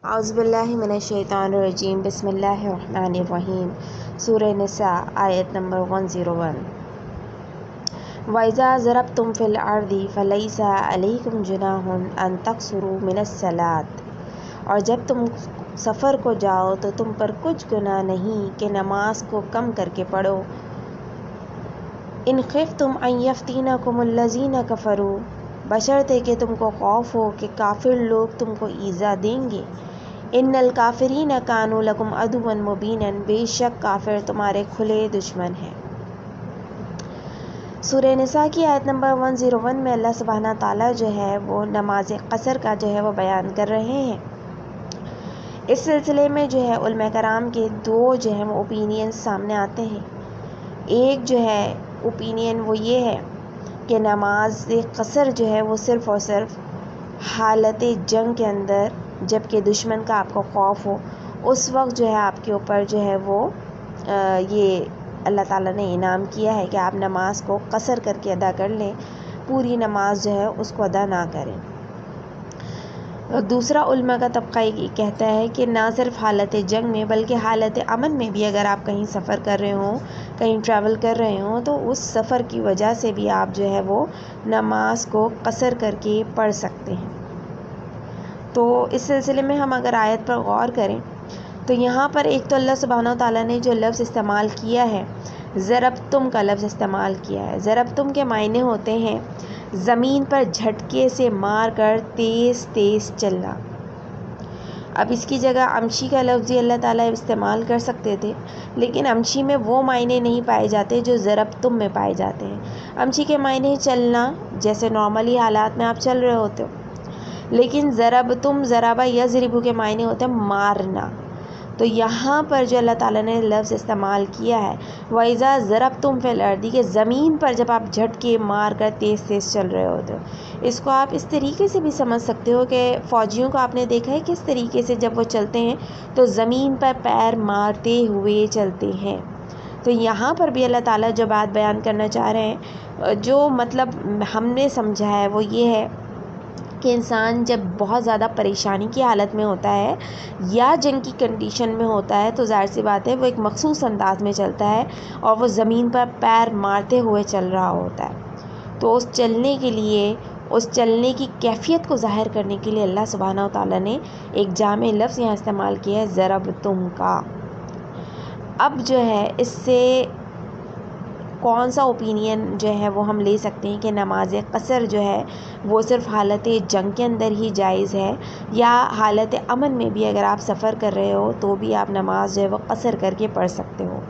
اعوذ باللہ من الشیطان الرجیم بسم اللہ الرحمن الرحیم سورہ نساء آیت نمبر 101 وَإِذَا ضَرَبْتُمْ فِي الْأَرْضِ فَلَيْسَ عَلَيْكُمْ جُنَاحٌ أَن تَقْصُرُوا مِنَ الصَّلَاةِ، اور جب تم سفر کو جاؤ تو تم پر کچھ گناہ نہیں کہ نماز کو کم کر کے پڑھو۔ إِنْ خِفْتُمْ أَن يَفْتِنَكُمُ الَّذِينَ كَفَرُوا، بشرطے کہ تم کو خوف ہو کہ کافر لوگ تم کو ایذا دیں گے۔ ان الکافرین کانوا لکم عدوا مبینا، بے شک کافر تمہارے کھلے دشمن ہیں۔ سورہ نساء کی آیت نمبر 101 میں اللہ سبحانہ تعالیٰ جو ہے وہ نماز قصر کا جو ہے وہ بیان کر رہے ہیں۔ اس سلسلے میں جو ہے علماء کرام کے دو جو ہے وہ اوپینین سامنے آتے ہیں۔ ایک جو ہے اوپینین وہ یہ ہے کہ نماز قصر جو ہے وہ صرف اور صرف حالت جنگ کے اندر، جب کہ دشمن کا آپ کو خوف ہو، اس وقت جو ہے آپ کے اوپر جو ہے وہ یہ اللہ تعالیٰ نے انعام کیا ہے کہ آپ نماز کو قصر کر کے ادا کر لیں، پوری نماز جو ہے اس کو ادا نہ کریں۔ دوسرا علماء کا طبقہ یہ کہتا ہے کہ نہ صرف حالت جنگ میں بلکہ حالت امن میں بھی اگر آپ کہیں سفر کر رہے ہوں، کہیں ٹریول کر رہے ہوں، تو اس سفر کی وجہ سے بھی آپ جو ہے وہ نماز کو قصر کر کے پڑھ سکتے ہیں۔ تو اس سلسلے میں ہم اگر آیت پر غور کریں تو یہاں پر ایک تو اللہ سبحانہ تعالیٰ نے جو لفظ استعمال کیا ہے، ضربتم کا لفظ استعمال کیا ہے۔ ضربتم کے معنی ہوتے ہیں زمین پر جھٹکے سے مار کر تیز تیز چلنا۔ اب اس کی جگہ امشی کا لفظ ہی اللہ تعالیٰ استعمال کر سکتے تھے، لیکن امشی میں وہ معنی نہیں پائے جاتے جو ضربتم میں پائے جاتے ہیں۔ امشی کے معنی چلنا، جیسے نارملی حالات میں آپ چل رہے ہوتے ہو، لیکن ضربتم ضربہ یضرب کے معنی ہوتے ہیں مارنا۔ تو یہاں پر جو اللہ تعالیٰ نے لفظ استعمال کیا ہے وَإِذَا ضَرَبْتُمْ فِي الْأَرْضِ، کہ زمین پر جب آپ جھٹکے مار کر تیز تیز چل رہے ہوتے ہو، اس کو آپ اس طریقے سے بھی سمجھ سکتے ہو کہ فوجیوں کو آپ نے دیکھا ہے کس طریقے سے جب وہ چلتے ہیں تو زمین پر پیر مارتے ہوئے چلتے ہیں۔ تو یہاں پر بھی اللہ تعالیٰ جو بات بیان کرنا چاہ رہے ہیں، جو مطلب ہم نے سمجھا ہے وہ یہ ہے کہ انسان جب بہت زیادہ پریشانی کی حالت میں ہوتا ہے یا جنگ کی کنڈیشن میں ہوتا ہے تو ظاہر سی بات ہے وہ ایک مخصوص انداز میں چلتا ہے اور وہ زمین پر پیر مارتے ہوئے چل رہا ہوتا ہے۔ تو اس چلنے کے لیے، اس چلنے کی کیفیت کو ظاہر کرنے کے لیے اللہ سبحانہ و تعالیٰ نے ایک جامع لفظ یہاں استعمال کیا ہے ضربتم کا۔ اب جو ہے اس سے کون سا اوپینین جو ہے وہ ہم لے سکتے ہیں کہ نماز قصر جو ہے وہ صرف حالت جنگ کے اندر ہی جائز ہے، یا حالت امن میں بھی اگر آپ سفر کر رہے ہو تو بھی آپ نماز جو ہے وہ قصر کر کے پڑھ سکتے ہو؟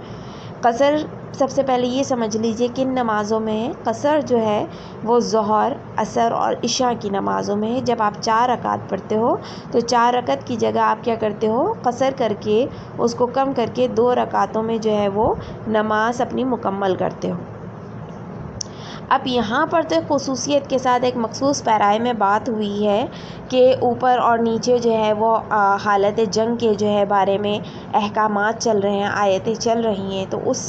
قصر سب سے پہلے یہ سمجھ لیجئے کن نمازوں میں ہے۔ قصر جو ہے وہ ظہر، عصر اور عشاء کی نمازوں میں ہے۔ جب آپ 4 رکعت پڑھتے ہو تو 4 رکعت کی جگہ آپ کیا کرتے ہو، قصر کر کے اس کو کم کر کے 2 رکعتوں میں جو ہے وہ نماز اپنی مکمل کرتے ہو۔ اب یہاں پر تو خصوصیت کے ساتھ ایک مخصوص پیرائے میں بات ہوئی ہے کہ اوپر اور نیچے جو ہے وہ حالت جنگ کے جو ہے بارے میں احکامات چل رہے ہیں، آیتیں چل رہی ہیں، تو اس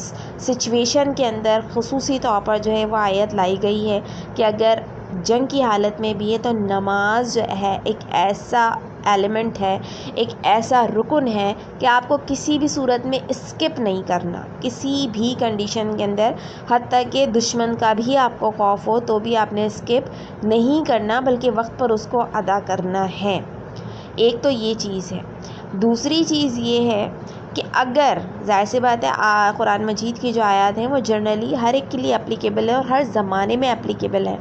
سچویشن کے اندر خصوصی طور پر جو ہے وہ آیت لائی گئی ہے کہ اگر جنگ کی حالت میں بھی ہے تو نماز جو ہے ایک ایسا ایلیمنٹ ہے، ایک ایسا رکن ہے کہ آپ کو کسی بھی صورت میں اسکپ نہیں کرنا، کسی بھی کنڈیشن کے اندر، حتیٰ کہ دشمن کا بھی آپ کو خوف ہو تو بھی آپ نے اسکپ نہیں کرنا بلکہ وقت پر اس کو ادا کرنا ہے۔ ایک تو یہ چیز ہے۔ دوسری چیز یہ ہے کہ اگر ظاہر سی بات ہے قرآن مجید کی جو آیات ہیں وہ جنرلی ہر ایک کے لیے اپلیکیبل ہے اور ہر زمانے میں اپلیکیبل ہے،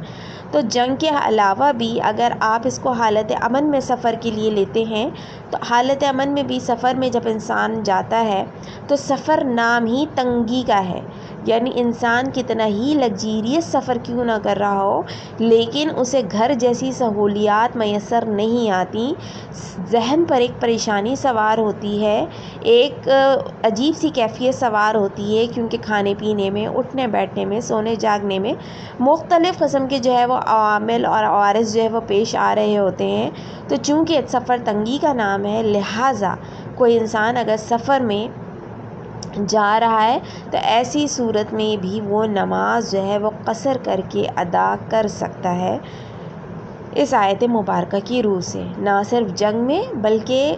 تو جنگ کے علاوہ بھی اگر آپ اس کو حالت امن میں سفر کے لیے لیتے ہیں تو حالت امن میں بھی سفر میں جب انسان جاتا ہے تو سفر نام ہی تنگی کا ہے، یعنی انسان کتنا ہی لگزیریس سفر کیوں نہ کر رہا ہو لیکن اسے گھر جیسی سہولیات میسر نہیں آتی، ذہن پر ایک پریشانی سوار ہوتی ہے، ایک عجیب سی کیفیت سوار ہوتی ہے، کیونکہ کھانے پینے میں، اٹھنے بیٹھنے میں، سونے جاگنے میں مختلف قسم کے جو ہے وہ عوامل اور عوارض جو ہے وہ پیش آ رہے ہوتے ہیں۔ تو چونکہ سفر تنگی کا نام ہے، لہٰذا کوئی انسان اگر سفر میں جا رہا ہے تو ایسی صورت میں بھی وہ نماز جو ہے وہ قصر کر کے ادا کر سکتا ہے اس آیت مبارکہ کی روح سے، نہ صرف جنگ میں بلکہ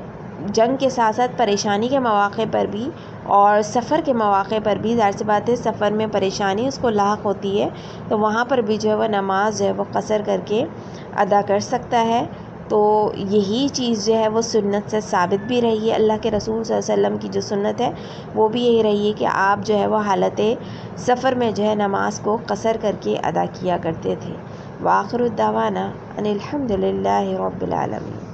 جنگ کے ساتھ ساتھ پریشانی کے مواقع پر بھی اور سفر کے مواقع پر بھی، ظاہر سی بات ہے سفر میں پریشانی اس کو لاحق ہوتی ہے، تو وہاں پر بھی جو ہے وہ نماز جو ہے وہ قصر کر کے ادا کر سکتا ہے۔ تو یہی چیز جو ہے وہ سنت سے ثابت بھی رہی ہے، اللہ کے رسول صلی اللہ علیہ وسلم کی جو سنت ہے وہ بھی یہی رہی ہے کہ آپ جو ہے وہ حالت سفر میں جو ہے نماز کو قصر کر کے ادا کیا کرتے تھے۔ وآخر الدعوانا ان الحمد للہ رب العالمین۔